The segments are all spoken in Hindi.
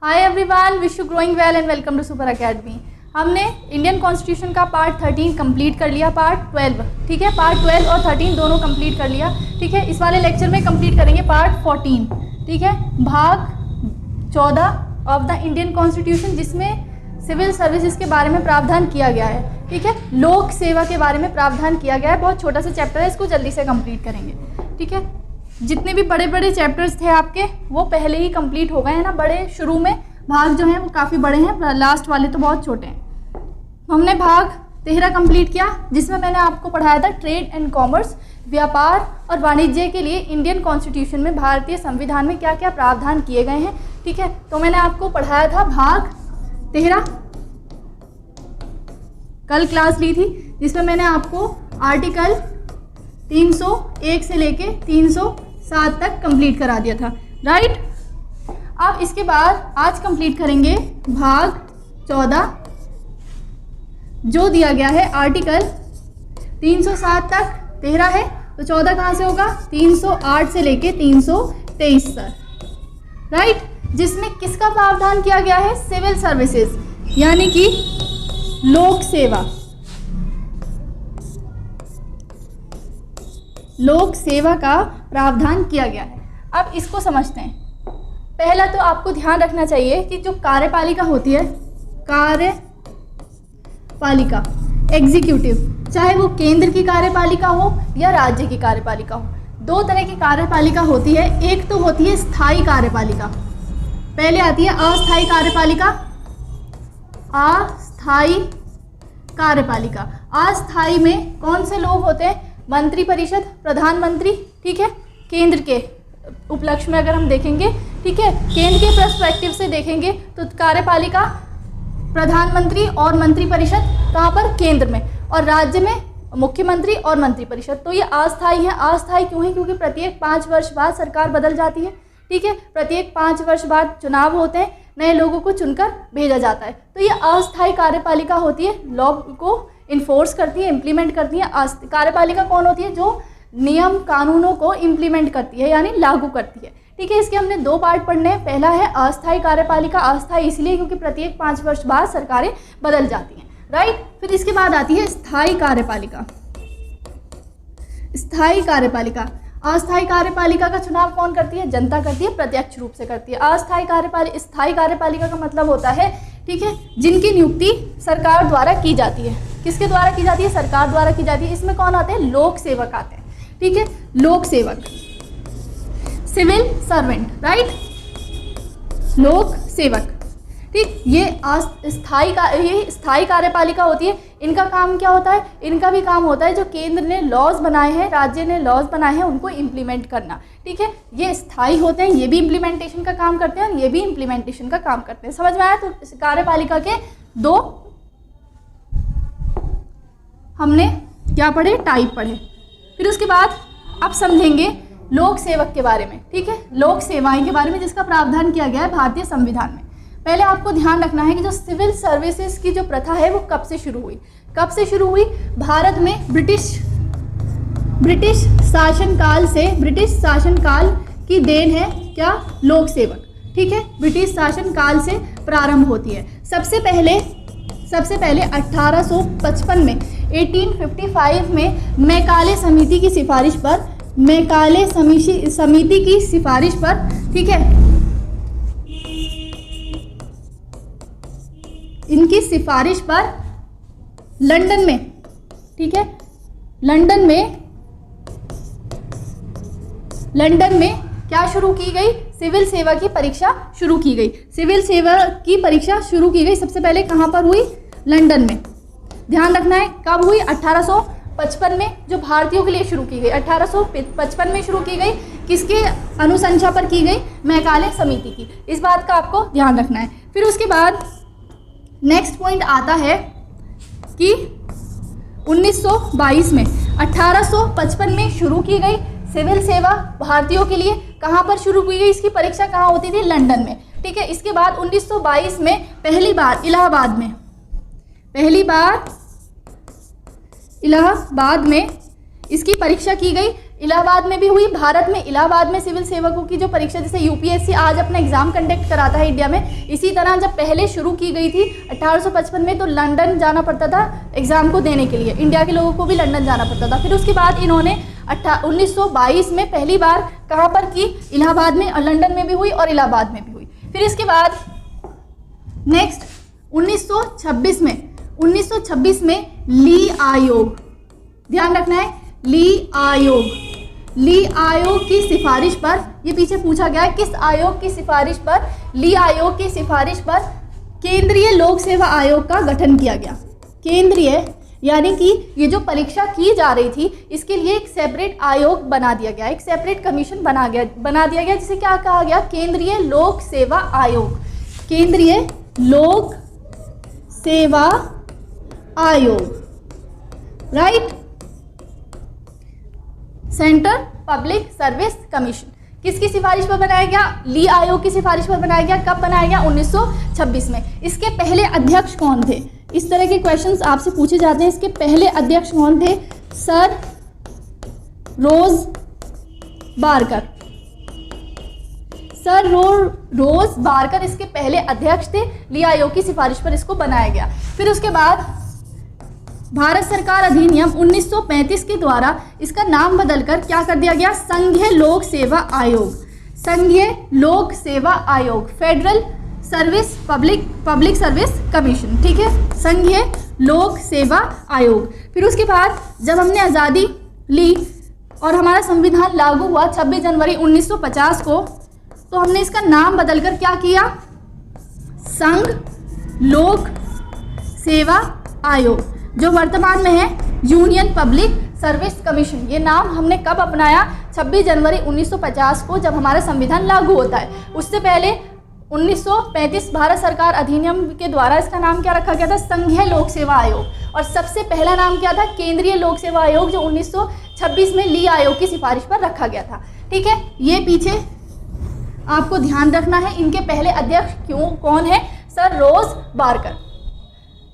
Hi everyone, wish you growing well and welcome to Super Academy. हमने इंडियन कॉन्स्टिट्यूशन का पार्ट 13 कंप्लीट कर लिया, पार्ट 12, ठीक है। पार्ट 12 और 13 दोनों कंप्लीट कर लिया, ठीक है। इस वाले लेक्चर में कंप्लीट करेंगे पार्ट 14, ठीक है, भाग 14 ऑफ द इंडियन कॉन्स्टिट्यूशन, जिसमें सिविल सर्विसेज के बारे में प्रावधान किया गया है, ठीक है। लोक सेवा के बारे में प्रावधान किया गया है। बहुत छोटा सा चैप्टर है, इसको जल्दी से कंप्लीट करेंगे, ठीक है। जितने भी बड़े बड़े चैप्टर्स थे आपके वो पहले ही कंप्लीट हो गए हैं ना। बड़े शुरू में भाग जो हैं वो काफ़ी बड़े हैं, लास्ट वाले तो बहुत छोटे हैं। हमने भाग 13 कंप्लीट किया, जिसमें मैंने आपको पढ़ाया था ट्रेड एंड कॉमर्स, व्यापार और वाणिज्य के लिए इंडियन कॉन्स्टिट्यूशन में, भारतीय संविधान में क्या क्या प्रावधान किए गए हैं, ठीक है। तो मैंने आपको पढ़ाया था भाग 13, कल क्लास ली थी, जिसमें मैंने आपको आर्टिकल 301 से लेके 307 तक कंप्लीट करा दिया था, राइट। अब इसके बाद आज कंप्लीट करेंगे भाग 14, जो दिया गया है आर्टिकल 307 तक। 13 है तो 14 कहाँ से होगा? 308 से लेके 323 तक, राइट। जिसमें किसका प्रावधान किया गया है? सिविल सर्विसेज, यानी कि लोक सेवा, लोक सेवा का प्रावधान किया गया है। अब इसको समझते हैं। पहला तो आपको ध्यान रखना चाहिए कि जो कार्यपालिका होती है, कार्यपालिका एग्जीक्यूटिव, चाहे वो केंद्र की कार्यपालिका हो या राज्य की कार्यपालिका हो, दो तरह की कार्यपालिका होती है। एक तो होती है स्थायी कार्यपालिका, पहले आती है अस्थायी कार्यपालिका। अस्थायी कार्यपालिका, अस्थायी में कौन से लोग होते हैं? मंत्री परिषद, प्रधानमंत्री, ठीक है। केंद्र के उपलक्ष्य में अगर हम देखेंगे, ठीक है, केंद्र के पर्सपेक्टिव से देखेंगे तो कार्यपालिका प्रधानमंत्री और मंत्री परिषद कहाँ पर? केंद्र में, और राज्य में मुख्यमंत्री और मंत्री परिषद। तो ये अस्थायी है। अस्थायी क्यों है? क्योंकि प्रत्येक 5 वर्ष बाद सरकार बदल जाती है, ठीक है। प्रत्येक 5 वर्ष बाद चुनाव होते हैं, नए लोगों को चुनकर भेजा जाता है। तो ये अस्थायी कार्यपालिका होती है, लॉ को इन्फोर्स करती है, इम्प्लीमेंट करती है। कार्यपालिका कौन होती है? जो नियम कानूनों को इम्प्लीमेंट करती है, यानी लागू करती है, ठीक है। इसके हमने 2 पार्ट पढ़ने हैं। पहला है अस्थायी कार्यपालिका, अस्थायी इसलिए क्योंकि प्रत्येक 5 वर्ष बाद सरकारें बदल जाती हैं, राइट। फिर इसके बाद आती है स्थायी कार्यपालिका। स्थायी कार्यपालिका, अस्थायी कार्यपालिका का चुनाव कौन करती है? जनता करती है, प्रत्यक्ष रूप से करती है। अस्थायी स्थायी कार्यपालिका का मतलब होता है, ठीक है, जिनकी नियुक्ति सरकार द्वारा की जाती है। किसके द्वारा की जाती है? सरकार द्वारा की जाती है। इसमें कौन आते हैं? लोक सेवक आते हैं, ठीक है। लोक सेवक, सिविल सर्वेंट, राइट, लोक सेवक, ठीक। ये स्थायी कार्यपालिका होती है। इनका काम क्या होता है? इनका भी काम होता है जो केंद्र ने लॉज बनाए हैं, राज्य ने लॉज बनाए हैं, उनको इम्प्लीमेंट करना, ठीक है। ये स्थायी होते हैं, ये भी इम्प्लीमेंटेशन का काम करते हैं और ये भी इम्प्लीमेंटेशन का काम करते हैं। समझ में आया? तो कार्यपालिका के 2 हमने क्या पढ़े? टाइप पढ़े। फिर उसके बाद अब समझेंगे लोक सेवक के बारे में, ठीक है, लोक सेवाएं के बारे में, जिसका प्रावधान किया गया है भारतीय संविधान में। पहले आपको ध्यान रखना है कि जो सिविल सर्विसेज की जो प्रथा है वो कब से शुरू हुई? कब से शुरू हुई? भारत में ब्रिटिश शासनकाल से, ब्रिटिश शासनकाल की देन है क्या? लोक सेवक, ठीक है। ब्रिटिश शासनकाल से प्रारंभ होती है। सबसे पहले 1855 में, 1855 में मैकाले समिति की सिफारिश पर, मैकाले समिति की सिफारिश पर, ठीक है, इनकी सिफारिश पर लंदन में, ठीक है, लंदन में क्या शुरू की गई? सिविल सेवा की परीक्षा शुरू की गई। सिविल सेवा की परीक्षा शुरू की गई सबसे पहले कहाँ पर हुई? लंदन में। ध्यान रखना है कब हुई? 1855 में, जो भारतीयों के लिए शुरू की गई। 1855 में शुरू की गई। किसके अनुशंसा पर की गई? मैकाले समिति की। इस बात का आपको ध्यान रखना है। फिर उसके बाद नेक्स्ट पॉइंट आता है कि 1922 में, 1855 में शुरू की गई सिविल सेवा भारतीयों के लिए। कहाँ पर शुरू की गई? इसकी परीक्षा कहाँ होती थी? लंदन में, ठीक है। इसके बाद 1922 में पहली बार इलाहाबाद में इसकी परीक्षा की गई। इलाहाबाद में भी हुई। भारत में इलाहाबाद में सिविल सेवकों की जो परीक्षा, जैसे यूपीएससी आज अपना एग्जाम कंडक्ट कराता है इंडिया में, इसी तरह जब पहले शुरू की गई थी 1855 में, तो लंदन जाना पड़ता था एग्ज़ाम को देने के लिए, इंडिया के लोगों को भी लंदन जाना पड़ता था। फिर उसके बाद इन्होंने 1922 में पहली बार कहाँ पर की, इलाहाबाद में, और लंदन में भी हुई और इलाहाबाद में भी हुई। फिर इसके बाद नेक्स्ट 1926 में ली आयोग, ध्यान रखना है, ली आयोग की सिफारिश पर, ये पीछे पूछा गया है किस आयोग की सिफारिश पर, ली आयोग की सिफारिश पर केंद्रीय लोक सेवा आयोग का गठन किया गया। केंद्रीय यानी कि ये जो परीक्षा की जा रही थी इसके लिए एक सेपरेट आयोग बना दिया गया, एक सेपरेट कमीशन बना दिया गया जिसे क्या कहा गया, केंद्रीय लोक सेवा आयोग। केंद्रीय लोक सेवा आयोग, right. Central public service commission किसकी सिफारिश पर बनाया गया, ली आयोग की सिफारिश पर बनाया गया। कब बनाया गया, 1926 में। इसके पहले अध्यक्ष कौन थे, इस तरह के क्वेश्चंस आपसे पूछे जाते हैं। इसके पहले अध्यक्ष कौन थे, सर रोज बारकर। सर रोज बारकर इसके पहले अध्यक्ष थे, ली आयोग की सिफारिश पर इसको बनाया गया। फिर उसके बाद भारत सरकार अधिनियम 1935 के द्वारा इसका नाम बदलकर क्या कर दिया गया, संघीय लोक सेवा आयोग। संघीय लोक सेवा आयोग, federal service public service commission, ठीक है, संघीय लोक सेवा आयोग। फिर उसके बाद जब हमने आज़ादी ली और हमारा संविधान लागू हुआ 26 जनवरी 1950 को, तो हमने इसका नाम बदलकर क्या किया, संघ लोक सेवा आयोग, जो वर्तमान में है यूनियन पब्लिक सर्विस कमीशन। ये नाम हमने कब अपनाया, 26 जनवरी 1950 को, जब हमारा संविधान लागू होता है। उससे पहले 1935 भारत सरकार अधिनियम के द्वारा इसका नाम क्या रखा गया था, संघीय लोक सेवा आयोग। और सबसे पहला नाम क्या था, केंद्रीय लोक सेवा आयोग, जो 1926 में ली आयोग की सिफारिश पर रखा गया था। ठीक है, ये पीछे आपको ध्यान रखना है। इनके पहले अध्यक्ष कौन है, सर रोज बारकर।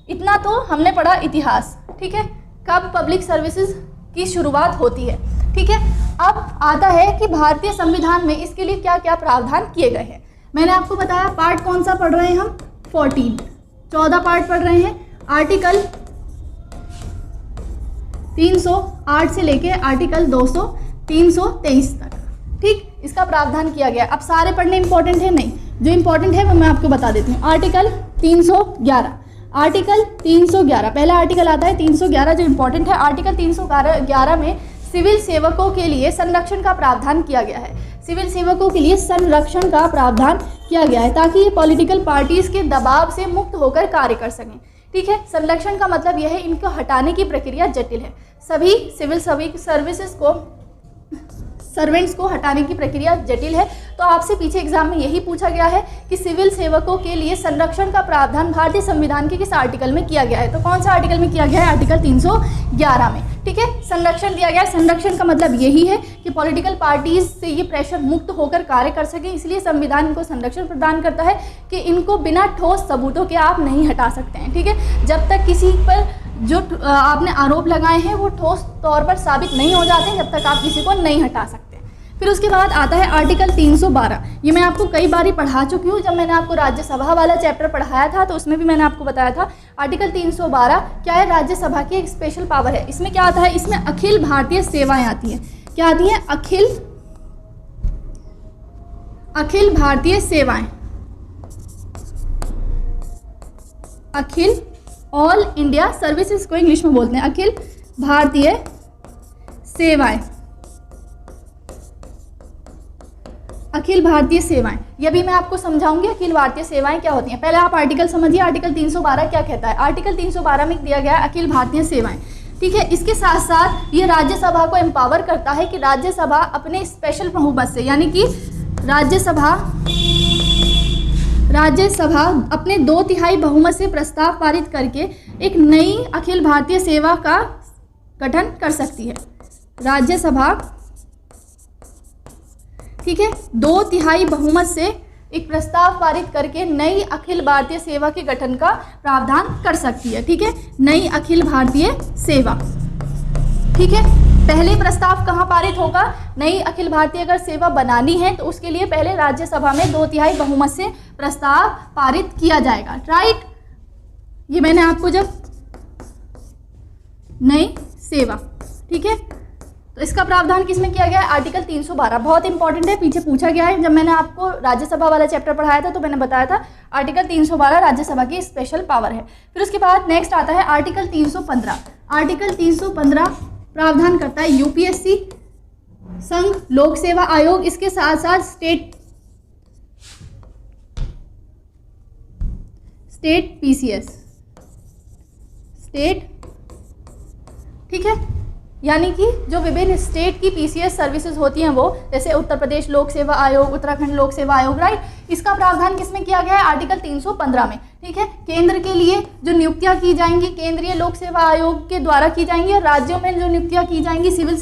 इतना तो हमने पढ़ा इतिहास, ठीक है, कब पब्लिक सर्विसेज की शुरुआत होती है। ठीक है, अब आता है कि भारतीय संविधान में इसके लिए क्या क्या प्रावधान किए गए हैं। मैंने आपको बताया पार्ट कौन सा पढ़ रहे हैं हम, 14 पार्ट पढ़ रहे हैं। आर्टिकल 308 से लेके आर्टिकल 323 तक, ठीक, इसका प्रावधान किया गया। अब सारे पढ़ने इंपॉर्टेंट है नहीं, जो इंपॉर्टेंट है वो मैं आपको बता देती हूँ। आर्टिकल 311, आर्टिकल 311 पहला आर्टिकल आता है 311 जो इंपॉर्टेंट है। आर्टिकल 311 में सिविल सेवकों के लिए संरक्षण का प्रावधान किया गया है। सिविल सेवकों के लिए संरक्षण का प्रावधान किया गया है ताकि ये पॉलिटिकल पार्टीज के दबाव से मुक्त होकर कार्य कर सकें। ठीक है, संरक्षण का मतलब यह है इनको हटाने की प्रक्रिया जटिल है। सभी सिविल सर्विसेज को, सर्वेंट्स को हटाने की प्रक्रिया जटिल है। तो आपसे पीछे एग्जाम में यही पूछा गया है कि सिविल सेवकों के लिए संरक्षण का प्रावधान भारतीय संविधान के किस आर्टिकल में किया गया है। तो कौन सा आर्टिकल में किया गया है, आर्टिकल 311 में। ठीक है, संरक्षण दिया गया है। संरक्षण का मतलब यही है कि पॉलिटिकल पार्टीज से ये प्रेशर मुक्त होकर कार्य कर सके, इसलिए संविधान इनको संरक्षण प्रदान करता है कि इनको बिना ठोस सबूतों के आप नहीं हटा सकते हैं। ठीक है, जब तक किसी पर जो आपने आरोप लगाए हैं वो ठोस तौर पर साबित नहीं हो जाते, जब तक आप किसी को नहीं हटा सकते। फिर उसके बाद आता है आर्टिकल 312। ये मैं आपको कई बार पढ़ा चुकी हूँ। जब मैंने आपको राज्यसभा वाला चैप्टर पढ़ाया था तो उसमें भी मैंने आपको बताया था। आर्टिकल 312 क्या है, राज्यसभा की एक स्पेशल पावर है। इसमें क्या आता है, इसमें अखिल भारतीय सेवाएं आती हैं। क्या आती हैं, अखिल भारतीय सेवाएं, अखिल ऑल इंडिया सर्विसेज को इंग्लिश में बोलते हैं, अखिल भारतीय सेवाएं, अखिल भारतीय सेवाएं। ये भी मैं आपको समझाऊंगी अखिल भारतीय सेवाएं क्या होती हैं। पहले आप आर्टिकल समझिए, आर्टिकल 312 क्या कहता है। आर्टिकल 312 में दिया गया है अखिल भारतीय सेवाएं। ठीक है, इसके साथ साथ ये राज्यसभा को एम्पावर करता है कि राज्यसभा अपने स्पेशल बहुमत से, यानी कि राज्यसभा अपने 2/3 बहुमत से प्रस्ताव पारित करके एक नई अखिल भारतीय सेवा का गठन कर सकती है। राज्यसभा, ठीक है, 2/3 बहुमत से एक प्रस्ताव पारित करके नई अखिल भारतीय सेवा के गठन का प्रावधान कर सकती है। ठीक है, नई अखिल भारतीय सेवा। ठीक है, पहले प्रस्ताव कहाँ पारित होगा? नई अखिल भारतीय अगर सेवा बनानी है तो उसके लिए पहले राज्यसभा में 2/3 बहुमत से प्रस्ताव पारित किया जाएगा, राइट। ये मैंने आपको जब नई सेवा, ठीक है, तो इसका प्रावधान किसमें किया गया है? आर्टिकल 312, बहुत इंपॉर्टेंट है, पीछे पूछा गया है। जब मैंने आपको राज्यसभा वाला चैप्टर पढ़ाया था तो मैंने बताया था आर्टिकल 312 राज्यसभा की स्पेशल पावर है। फिर उसके बाद नेक्स्ट आता है आर्टिकल 315। आर्टिकल 315 प्रावधान करता है यूपीएससी, संघ लोक सेवा आयोग, इसके साथ साथ स्टेट पीसीएस, स्टेट, ठीक है, यानी कि जो विभिन्न स्टेट की पीसीएस सर्विसेज होती हैं वो, जैसे उत्तर प्रदेश लोक सेवा आयोग, उत्तराखंड लोक सेवा आयोग, राइट। इसका प्रावधान किसमें किया गया है? आर्टिकल 315 में, ठीक है। केंद्र के लिए जो नियुक्तियां की जाएंगी केंद्रीय लोक सेवा आयोग के द्वारा की जाएंगी, और राज्यों में जो नियुक्तियां की जाएंगी सिविल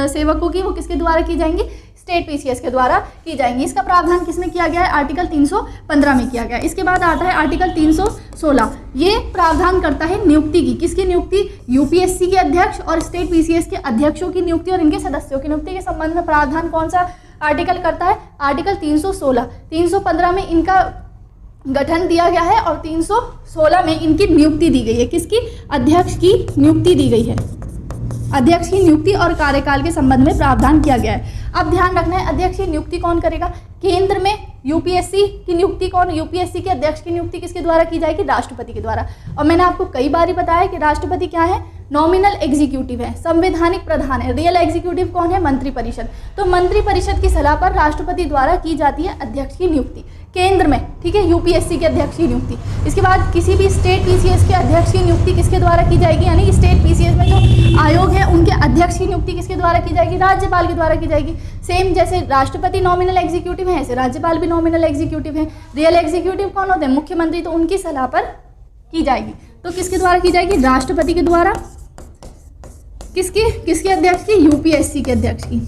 सेवकों की, वो किसके द्वारा की जाएंगी? स्टेट पीसीएस के द्वारा की जाएंगी। इसका प्रावधान किसमें किया गया है? आर्टिकल 315 में किया गया है। इसके बाद आता है आर्टिकल 316। ये प्रावधान करता है नियुक्ति की, किसकी नियुक्ति? यूपीएससी के अध्यक्ष और स्टेट पीसीएस के अध्यक्षों की नियुक्ति और इनके सदस्यों की नियुक्ति के संबंध में प्रावधान कौन सा आर्टिकल करता है? आर्टिकल 316। 315 में इनका गठन दिया गया है और 316 में इनकी नियुक्ति दी गई है। किसकी? अध्यक्ष की नियुक्ति दी गई है। अध्यक्ष की नियुक्ति और कार्यकाल के संबंध में प्रावधान किया गया है। अब ध्यान रखना है, अध्यक्ष की नियुक्ति कौन करेगा? केंद्र में यूपीएससी की नियुक्ति कौन? यूपीएससी के अध्यक्ष की नियुक्ति किसके द्वारा की जाएगी? राष्ट्रपति के द्वारा। और मैंने आपको कई बार बताया कि राष्ट्रपति क्या है? नॉमिनल एग्जीक्यूटिव है, संवैधानिक प्रधान है। रियल एग्जीक्यूटिव कौन है? मंत्रिपरिषद। तो मंत्रिपरिषद की सलाह पर राष्ट्रपति द्वारा की जाती है अध्यक्ष की नियुक्ति केंद्र में, ठीक है, यूपीएससी के अध्यक्ष की नियुक्ति। इसके बाद किसी भी स्टेट पीसीएस के अध्यक्ष की नियुक्ति किसके द्वारा की जाएगी? यानी कि स्टेट पीसीएस में जो आयोग है उनके अध्यक्ष की नियुक्ति किसके द्वारा की जाएगी? राज्यपाल के द्वारा की जाएगी। सेम जैसे राष्ट्रपति नॉमिनल एग्जीक्यूटिव है, ऐसे राज्यपाल भी नॉमिनल एग्जीक्यूटिव है। रियल एग्जीक्यूटिव कौन होते हैं? मुख्यमंत्री, तो उनकी सलाह पर की जाएगी। तो किसके द्वारा की जाएगी? राष्ट्रपति के द्वारा। किसके अध्यक्ष की? यूपीएससी के अध्यक्ष की।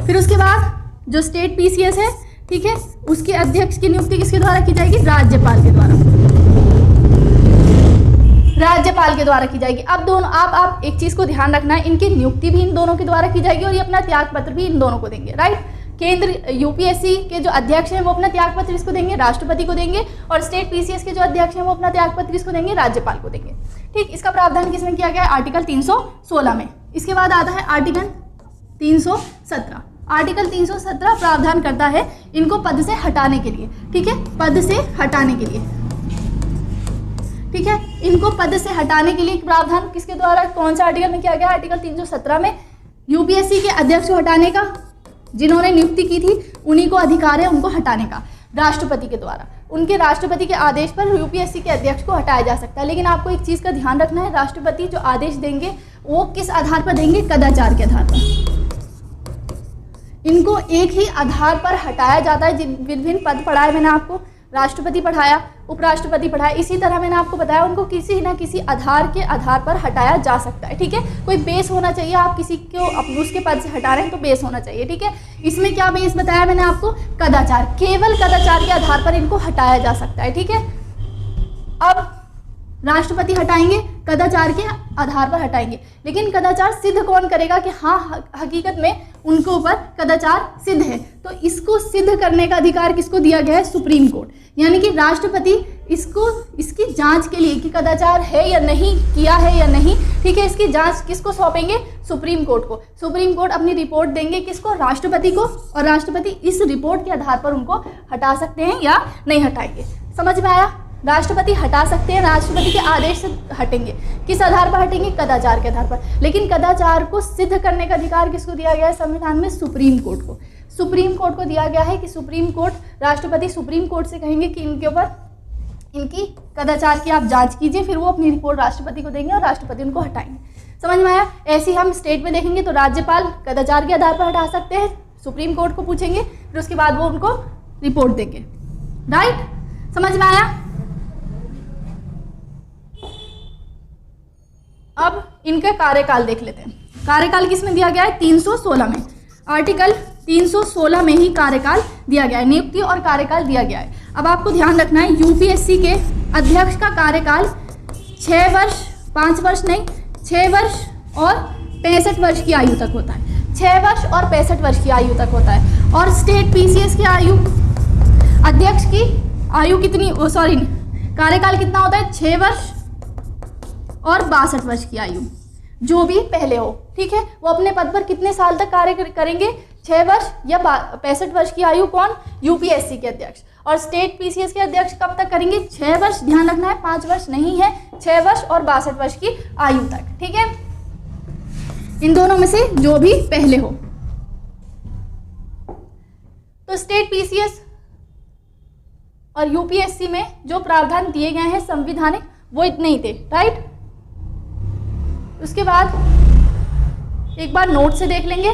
फिर उसके बाद जो स्टेट पीसीएस है, ठीक है, उसके अध्यक्ष की नियुक्ति किसके द्वारा की जाएगी? राज्यपाल के द्वारा। राज्यपाल के द्वारा की जाएगी। अब दोनों आप एक चीज को ध्यान रखना है, इनकी नियुक्ति भी इन दोनों के द्वारा की जाएगी और ये अपना त्याग पत्र भी इन दोनों को देंगे, राइट। केंद्र यूपीएससी के जो अध्यक्ष हैं वो अपना त्याग पत्र किसको देंगे? राष्ट्रपति को देंगे। और स्टेट पीसीएस के जो अध्यक्ष हैं वो अपना त्याग पत्र किसको देंगे? राज्यपाल को देंगे, ठीक। इसका प्रावधान किसमें किया गया है? आर्टिकल 316 में। इसके बाद आता है आर्टिकल 317। आर्टिकल 317 प्रावधान करता है इनको पद से हटाने के लिए, ठीक है, पद से हटाने के लिए, ठीक है, इनको पद से हटाने के लिए प्रावधान किसके द्वारा, कौन सा आर्टिकल में किया गया? आर्टिकल 317 में। यूपीएससी के अध्यक्ष को हटाने का, जिन्होंने नियुक्ति की थी उन्हीं को अधिकार है उनको हटाने का, राष्ट्रपति के द्वारा। उनके राष्ट्रपति के आदेश पर यूपीएससी के अध्यक्ष को हटाया जा सकता है। लेकिन आपको एक चीज़ का ध्यान रखना है, राष्ट्रपति जो आदेश देंगे वो किस आधार पर देंगे? कदाचार के आधार पर। इनको एक ही आधार पर हटाया जाता है। जिन विभिन्न पद पढ़ाए मैंने आपको, राष्ट्रपति पढ़ाया, उपराष्ट्रपति पढ़ाया, इसी तरह मैंने आपको बताया उनको किसी न किसी आधार के आधार पर हटाया जा सकता है, ठीक है। कोई बेस होना चाहिए, आप किसी को उसके पद से हटा रहे हैं तो बेस होना चाहिए, ठीक है। इसमें क्या बेस बताया मैंने आपको? कदाचार, केवल कदाचार के आधार पर इनको हटाया जा सकता है, ठीक है। अब राष्ट्रपति हटाएंगे, कदाचार के आधार पर हटाएंगे, लेकिन कदाचार सिद्ध कौन करेगा कि हाँ हकीकत में उनके ऊपर कदाचार सिद्ध है? तो इसको सिद्ध करने का अधिकार किसको दिया गया है? Supreme court. यानी कि राष्ट्रपति इसकी जांच के लिए कि कदाचार है या नहीं, किया है या नहीं, ठीक है, इसकी जांच किसको सौंपेंगे? सुप्रीम कोर्ट को। सुप्रीम कोर्ट अपनी रिपोर्ट देंगे किसको? राष्ट्रपति को, और राष्ट्रपति इस रिपोर्ट के आधार पर उनको हटा सकते हैं या नहीं हटाएंगे। समझ में आया? राष्ट्रपति हटा सकते हैं, राष्ट्रपति के आदेश से हटेंगे। किस आधार पर हटेंगे? कदाचार के आधार पर। लेकिन कदाचार को सिद्ध करने का अधिकार किसको दिया गया है संविधान में? सुप्रीम कोर्ट को। सुप्रीम कोर्ट को दिया गया है कि सुप्रीम कोर्ट, राष्ट्रपति सुप्रीम कोर्ट से कहेंगे कि इनके ऊपर इनकी कदाचार की आप जांच कीजिए, फिर वो अपनी रिपोर्ट राष्ट्रपति को देंगे और राष्ट्रपति उनको हटाएंगे। समझ में आया? ऐसे ही हम स्टेट में देखेंगे तो राज्यपाल कदाचार के आधार पर हटा सकते हैं, सुप्रीम कोर्ट को पूछेंगे, फिर उसके बाद वो उनको रिपोर्ट देंगे, राइट। समझ में आया? अब इनका कार्यकाल देख लेते हैं। कार्यकाल किसमें दिया गया है? 316 में। आर्टिकल 316 में ही कार्यकाल दिया गया है, नियुक्ति और कार्यकाल दिया गया है। अब आपको ध्यान रखना है, यूपीएससी के अध्यक्ष का कार्यकाल 6 वर्ष, 5 वर्ष नहीं, 6 वर्ष और 65 वर्ष की आयु तक होता है। 6 वर्ष और 65 वर्ष की आयु तक होता है। और स्टेट पीसीएस की आयु, अध्यक्ष की आयु कितनी, सॉरी कार्यकाल कितना होता है, 6 वर्ष और 62 वर्ष की आयु, जो भी पहले हो, ठीक है। वो अपने पद पर कितने साल तक कार्य करेंगे, 6 वर्ष या 65 वर्ष की आयु, कौन, यूपीएससी के अध्यक्ष। और स्टेट पीसीएस के अध्यक्ष कब तक करेंगे, 6 वर्ष, ध्यान रखना है 5 वर्ष नहीं है, 6 वर्ष और 62 वर्ष की आयु तक, ठीक है। इन दोनों में से जो भी पहले हो। तो स्टेट पीसीएस और यूपीएससी में जो प्रावधान दिए गए हैं संविधानिक, वो इतने ही थे, राइट। उसके बाद एक बार नोट से देख लेंगे,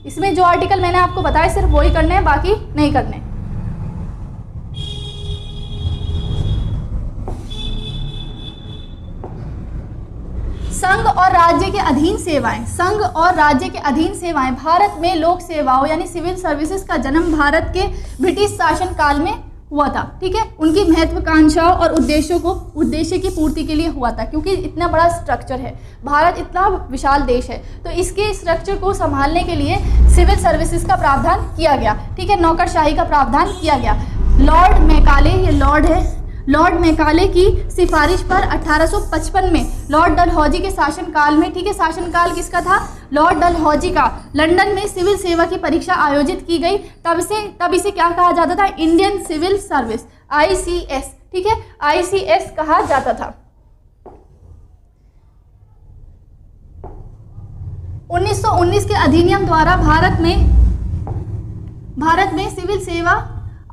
इसमें जो आर्टिकल मैंने आपको बताया सिर्फ वही करने हैं, बाकी नहीं करने। संघ और राज्य के अधीन सेवाएं, संघ और राज्य के अधीन सेवाएं, भारत में लोक सेवाओं यानी सिविल सर्विसेज का जन्म भारत के ब्रिटिश शासन काल में हुआ था, ठीक है। उनकी महत्वाकांक्षाओं और उद्देश्य की पूर्ति के लिए हुआ था, क्योंकि इतना बड़ा स्ट्रक्चर है, भारत इतना विशाल देश है, तो इसके स्ट्रक्चर को संभालने के लिए सिविल सर्विसेज का प्रावधान किया गया, ठीक है, नौकरशाही का प्रावधान किया गया। लॉर्ड मैकाले, ये लॉर्ड है, लॉर्ड मैकाले की सिफारिश पर 1855 में लॉर्ड डलहौजी के शासनकाल में, ठीक है, शासनकाल किसका था, लॉर्ड डलहौजी का, लंदन में सिविल सेवा की परीक्षा आयोजित की गई। तब इसे क्या कहा जाता था, इंडियन सिविल सर्विस, आईसीएस, ठीक है, आईसीएस कहा जाता था। 1919 के अधिनियम द्वारा भारत में सिविल सेवा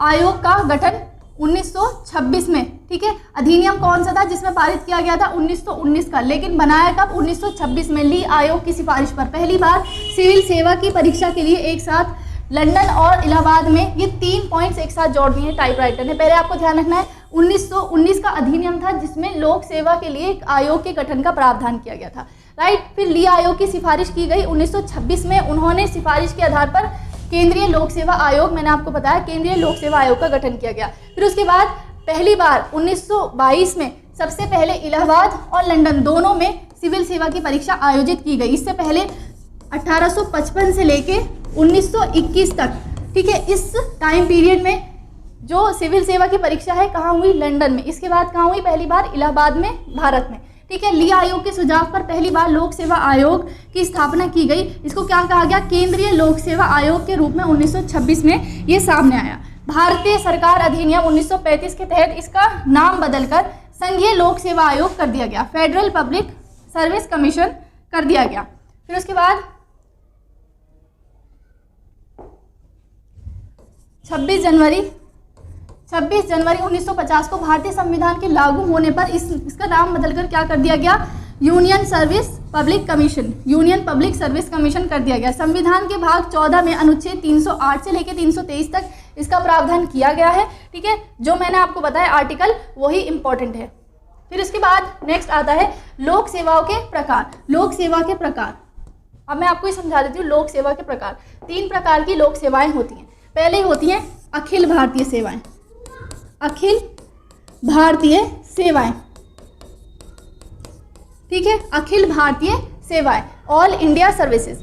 आयोग का गठन 1926 में, ठीक है। अधिनियम कौन सा था जिसमें पारित किया गया था, 1919 का, लेकिन बनाया कब, 1926 में, ली आयोग की सिफारिश पर। पहली बार सिविल सेवा की परीक्षा के लिए एक साथ लंदन और इलाहाबाद में ये 3 पॉइंट्स एक साथ जोड़ दिए टाइपराइटर ने। पहले आपको ध्यान रखना है 1919 का अधिनियम था जिसमें लोक सेवा के लिए एक आयोग के गठन का प्रावधान किया गया था, राइट। फिर ली आयोग की सिफारिश की गई 1926 में, उन्होंने सिफारिश के आधार पर केंद्रीय लोक सेवा आयोग, मैंने आपको बताया केंद्रीय लोक सेवा आयोग का गठन किया गया। फिर उसके बाद पहली बार 1922 में सबसे पहले इलाहाबाद और लंदन दोनों में सिविल सेवा की परीक्षा आयोजित की गई। इससे पहले 1855 से लेके 1921 तक, ठीक है, इस टाइम पीरियड में जो सिविल सेवा की परीक्षा है कहाँ हुई, लंदन में। इसके बाद कहाँ हुई, पहली बार इलाहाबाद में, भारत में, ठीक है। ली आयोग के सुझाव पर पहली बार लोक सेवा आयोग की स्थापना की गई। इसको क्या कहा गया, केंद्रीय लोक सेवा आयोग के रूप में 1926 में ये सामने आया। भारतीय सरकार अधिनियम 1935 के तहत इसका नाम बदलकर संघीय लोक सेवा आयोग कर दिया गया, फेडरल पब्लिक सर्विस कमीशन कर दिया गया। फिर उसके बाद 26 जनवरी 1950 को भारतीय संविधान के लागू होने पर इसका नाम बदलकर क्या कर दिया गया, यूनियन पब्लिक सर्विस कमीशन कर दिया गया। संविधान के भाग 14 में अनुच्छेद 308 से लेकर 323 तक इसका प्रावधान किया गया है, ठीक है। जो मैंने आपको बताया आर्टिकल वही इंपॉर्टेंट है। फिर उसके बाद नेक्स्ट आता है लोक सेवाओं के प्रकार। लोक सेवा के प्रकार, अब मैं आपको ये समझा देती हूँ। लोक सेवा के प्रकार, 3 प्रकार की लोक सेवाएं होती हैं। पहले होती हैं अखिल भारतीय सेवाएं, अखिल भारतीय सेवाएं, ठीक है, अखिल भारतीय सेवाएं, ऑल इंडिया सर्विसेज।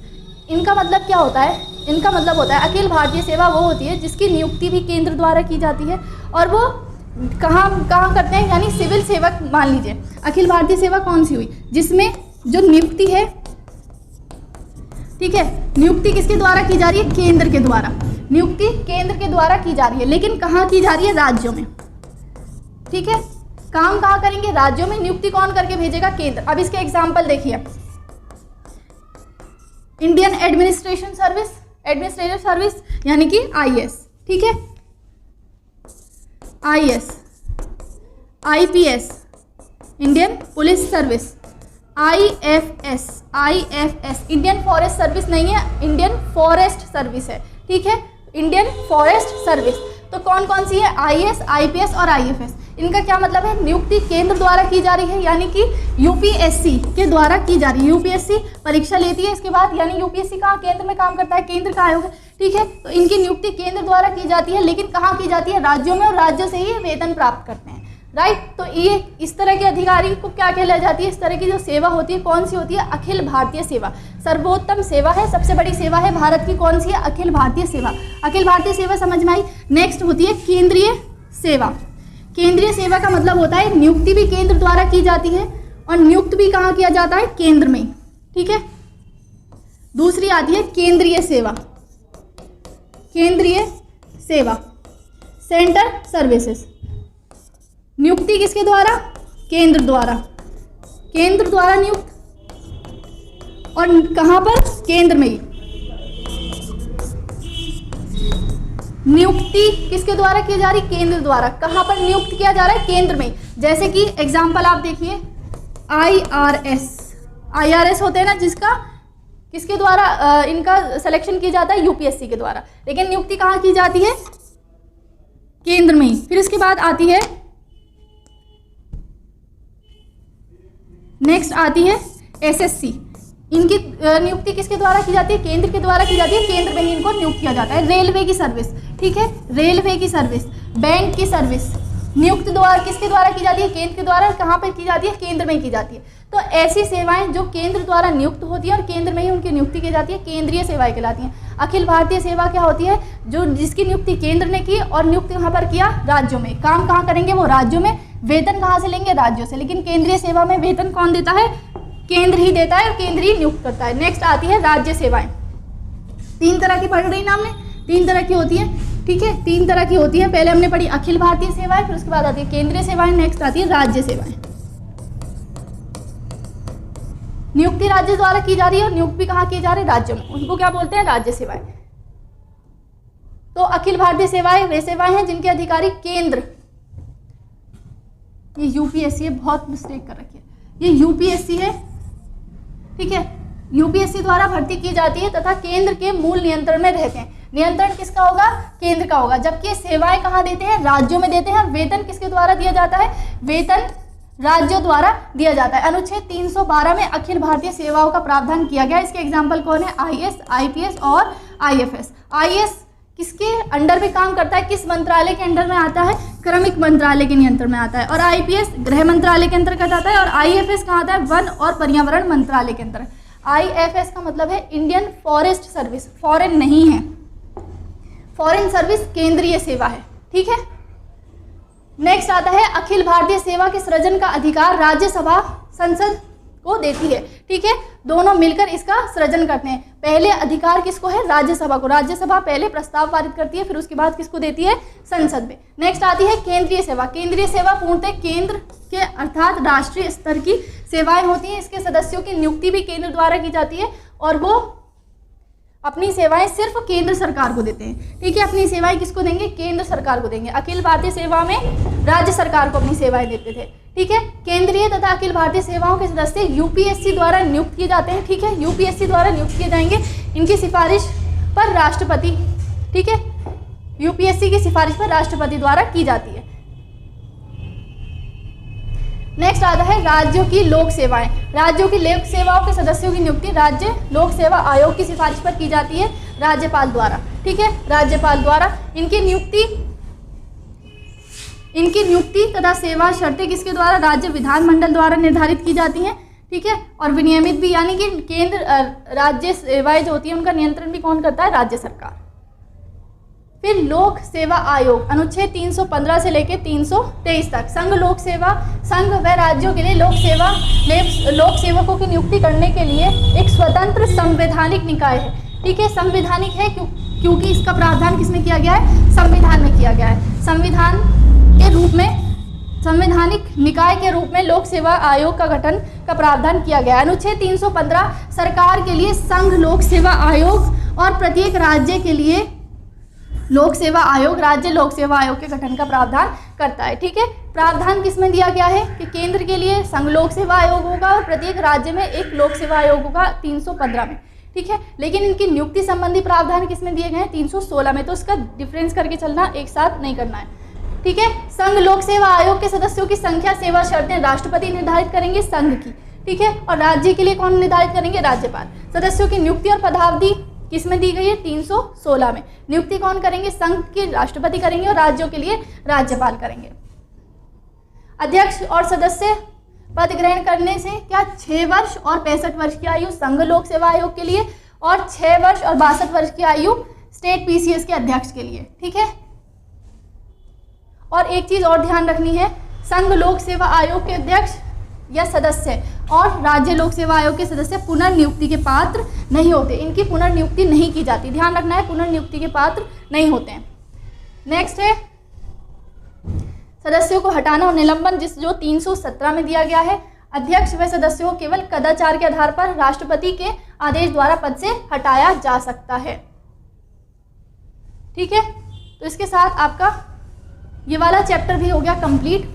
इनका मतलब क्या होता है, इनका मतलब होता है अखिल भारतीय सेवा वो होती है जिसकी नियुक्ति भी केंद्र द्वारा की जाती है, और वो कहाँ करते हैं, यानी सिविल सेवक। मान लीजिए अखिल भारतीय सेवा कौन सी हुई, जिसमें जो नियुक्ति है, ठीक है, नियुक्ति किसके द्वारा की जा रही है, केंद्र के द्वारा, नियुक्ति केंद्र के द्वारा की जा रही है, लेकिन कहाँ की जा रही है, राज्यों में, ठीक है। काम कहाँ करेंगे, राज्यों में। नियुक्ति कौन करके भेजेगा, केंद्र। अब इसके एग्जाम्पल देखिए, इंडियन एडमिनिस्ट्रेटिव सर्विस यानी कि आईएएस, ठीक है, IAS, IPS, Indian police service, IFS, Indian forest service नहीं है, इंडियन फॉरेस्ट सर्विस है, ठीक है, इंडियन फॉरेस्ट सर्विस। तो कौन कौन सी है, आईएएस, आईपीएस और आईएफएस। इनका क्या मतलब है, नियुक्ति केंद्र द्वारा की जा रही है, यानी कि यूपीएससी के द्वारा की जा रही है। यूपीएससी परीक्षा लेती है इसके बाद, यानी यूपीएससी कहाँ, केंद्र में काम करता है, केंद्र का आयोग है, ठीक है। तो इनकी नियुक्ति केंद्र द्वारा की जाती है, लेकिन कहाँ की जाती है, राज्यों में, और राज्यों से ही वेतन प्राप्त करते हैं, राइट। तो ये इस तरह के अधिकारी को क्या कहला जाती है, इस तरह की जो सेवा होती है कौन सी होती है, अखिल भारतीय सेवा। सर्वोत्तम सेवा है, सबसे बड़ी सेवा है भारत की, कौन सी है, अखिल भारतीय सेवा। अखिल भारतीय सेवा समझ में आई। नेक्स्ट होती है केंद्रीय सेवा। केंद्रीय सेवा का मतलब होता है नियुक्ति भी केंद्र द्वारा की जाती है और नियुक्त भी कहाँ किया जाता है, केंद्र में, ठीक है। दूसरी आती है केंद्रीय सेवा। केंद्रीय सेवा, सेंटर सर्विसेज। नियुक्ति किसके द्वारा, केंद्र द्वारा, केंद्र द्वारा नियुक्त, और कहाँ पर, केंद्र में ही। नियुक्ति किसके द्वारा की जा रही, केंद्र द्वारा। कहाँ पर नियुक्त किया जा रहा है, केंद्र में। जैसे कि एग्जाम्पल आप देखिए, IRS होते हैं ना, जिसका किसके द्वारा इनका सिलेक्शन किया जाता है, UPSC के द्वारा, लेकिन नियुक्ति कहाँ की जाती है, केंद्र में ही। फिर इसके बाद आती है, नेक्स्ट आती है SSC। इनकी नियुक्ति किसके द्वारा की जाती है, केंद्र के द्वारा की जाती है, केंद्र में ही इनको नियुक्त किया जाता है। रेलवे की सर्विस, ठीक है, रेलवे की सर्विस, बैंक की सर्विस, नियुक्त द्वारा किसके द्वारा की जाती है, केंद्र के द्वारा। कहाँ पर की जाती है, केंद्र में ही की जाती है। तो ऐसी सेवाएं जो केंद्र द्वारा नियुक्त होती है और केंद्र में ही उनकी नियुक्ति की जाती है, केंद्रीय सेवाएं कहलाती हैं। अखिल भारतीय सेवा क्या होती है, जो जिसकी नियुक्ति केंद्र ने की और नियुक्त कहाँ पर किया, राज्यों में। काम कहाँ करेंगे वो, राज्यों में। वेतन कहाँ से लेंगे, राज्यों से। लेकिन केंद्रीय सेवा में वेतन कौन देता है, केंद्र ही देता है और केंद्र ही नियुक्त करता है। नेक्स्ट आती है राज्य सेवाएं। 3 तरह की पढ़ रही ना हमने, 3 तरह की होती है, ठीक है, 3 तरह की होती है। पहले हमने पढ़ी अखिल भारतीय सेवाएं, फिर उसके बाद आती है केंद्रीय सेवाएं, नेक्स्ट आती है राज्य सेवाएं। नियुक्ति राज्य द्वारा की जा रही है और नियुक्त भी कहाँ किए जा रहे हैं, राज्यों में। उनको क्या बोलते हैं, राज्य सेवाएं। तो अखिल भारतीय सेवाएं वे सेवाएं हैं जिनके अधिकारी केंद्र, ये UPSC है, बहुत मिस्टेक कर रखी है, ये UPSC है, ठीक है। UPSC द्वारा भर्ती की जाती है तथा केंद्र के मूल नियंत्रण में रहते हैं। नियंत्रण किसका होगा, केंद्र का होगा। जबकि सेवाएं कहाँ देते हैं, राज्यों में देते हैं। वेतन किसके द्वारा दिया जाता है, वेतन राज्यों द्वारा दिया जाता है। अनुच्छेद 312 में अखिल भारतीय सेवाओं का प्रावधान किया गया। इसके एग्जाम्पल कौन है, IAS, IPS और IFS। IAS किसके अंडर में काम करता है, किस मंत्रालय के अंडर में आता है, क्रमिक मंत्रालय के नियंत्रण में आता है। और IPS गृह मंत्रालय के अंतर्गत आता है। और IFS कहाँ आता है, वन और पर्यावरण मंत्रालय के अंतर्गत। IFS का मतलब है इंडियन फॉरेस्ट सर्विस, फॉरेन नहीं है, फॉरेन सर्विस केंद्रीय सेवा है, ठीक है। नेक्स्ट आता है अखिल भारतीय सेवा के सृजन का अधिकार राज्यसभा संसद को देती है, ठीक है। दोनों मिलकर इसका सृजन करते हैं। पहले अधिकार किसको है, राज्यसभा को। राज्यसभा पहले प्रस्ताव पारित करती है, फिर उसके बाद किसको देती है, संसद में। नेक्स्ट आती है केंद्रीय सेवा। केंद्रीय सेवा पूर्णतः केंद्र के अर्थात राष्ट्रीय स्तर की सेवाएं होती हैं। इसके सदस्यों की नियुक्ति भी केंद्र द्वारा की जाती है और वो अपनी सेवाएं सिर्फ केंद्र सरकार को देते हैं, ठीक है। अपनी सेवाएं किसको देंगे, केंद्र सरकार को देंगे। अखिल भारतीय सेवा में राज्य सरकार को अपनी सेवाएं देते थे, ठीक है। केंद्रीय तथा अखिल भारतीय सेवाओं के सदस्य UPSC द्वारा नियुक्त किए जाते हैं, ठीक है। UPSC द्वारा नियुक्त किए जाएंगे। इनकी सिफारिश पर राष्ट्रपति, ठीक है, UPSC की सिफारिश पर राष्ट्रपति द्वारा की जाती है। नेक्स्ट आता है राज्यों की लोक सेवाएं। राज्यों की लोक सेवाओं के सदस्यों की नियुक्ति राज्य लोक सेवा आयोग की सिफारिश पर की जाती है, राज्यपाल द्वारा, ठीक है, राज्यपाल द्वारा। इनकी नियुक्ति तथा सेवा शर्तें किसके द्वारा, राज्य विधानमंडल द्वारा निर्धारित की जाती हैं, ठीक है। और विनियमित भी, यानी कि केंद्र राज्य सेवाएं जो होती है उनका नियंत्रण भी कौन करता है, राज्य सरकार। फिर लोक सेवा आयोग अनुच्छेद 315 से लेकर 323 तक। संघ लोक सेवा, संघ व राज्यों के लिए लोक सेवकों की नियुक्ति करने के लिए एक स्वतंत्र संवैधानिक निकाय है, ठीक है। संवैधानिक है क्योंकि इसका प्रावधान किसमें किया गया है, संविधान में किया गया है। संविधान के रूप में, संवैधानिक निकाय के रूप में लोक सेवा आयोग का गठन का प्रावधान किया गया है। अनुच्छेद 315 सरकार के लिए संघ लोक सेवा आयोग और प्रत्येक राज्य के लिए लोक सेवा आयोग, राज्य लोक सेवा आयोग के गठन का प्रावधान करता है, ठीक है। प्रावधान किसमें दिया गया है कि केंद्र के लिए संघ लोक सेवा आयोग होगा और प्रत्येक राज्य में एक लोक सेवा आयोग होगा 315 में, ठीक है। लेकिन इनकी नियुक्ति संबंधी प्रावधान किसमें दिए गए हैं, 316 में। तो इसका डिफरेंस करके चलना, एक साथ नहीं करना है, ठीक है। संघ लोक सेवा आयोग के सदस्यों की संख्या, सेवा शर्तें राष्ट्रपति निर्धारित करेंगे संघ की, ठीक है। और राज्य के लिए कौन निर्धारित करेंगे, राज्यपाल। सदस्यों की नियुक्ति और पदावधि किसमें दी गई है, 316 में। नियुक्ति कौन करेंगे, संघ के राष्ट्रपति करेंगे और राज्यों के लिए राज्यपाल करेंगे। अध्यक्ष और सदस्य पद ग्रहण करने से क्या 6 वर्ष और 65 वर्ष की आयु संघ लोक सेवा आयोग के लिए और 6 वर्ष और 62 वर्ष की आयु स्टेट पीसीएस के अध्यक्ष के लिए, ठीक है। और एक चीज और ध्यान रखनी है, संघ लोक सेवा आयोग के अध्यक्ष या सदस्य और राज्य लोक सेवा आयोग के सदस्य पुनर्नियुक्ति के पात्र नहीं होते, इनकी पुनर्नियुक्ति नहीं की जाती, ध्यान रखना है, पुनर्नियुक्ति के पात्र नहीं होते हैं। नेक्स्ट है सदस्यों को हटाना और निलंबन, जो 317 में दिया गया है। अध्यक्ष व सदस्यों को केवल कदाचार के आधार पर राष्ट्रपति के आदेश द्वारा पद से हटाया जा सकता है, ठीक है। तो इसके साथ आपका ये वाला चैप्टर भी हो गया कंप्लीट।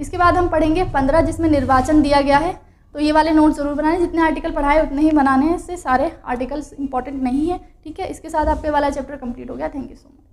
इसके बाद हम पढ़ेंगे 15 जिसमें निर्वाचन दिया गया है। तो ये वाले नोट जरूर बनाने, जितने आर्टिकल पढ़ाए उतने ही बनाने हैं, इससे सारे आर्टिकल्स इंपॉर्टेंट नहीं है, ठीक है। इसके साथ आपके वाला चैप्टर कंप्लीट हो गया। Thank you so much.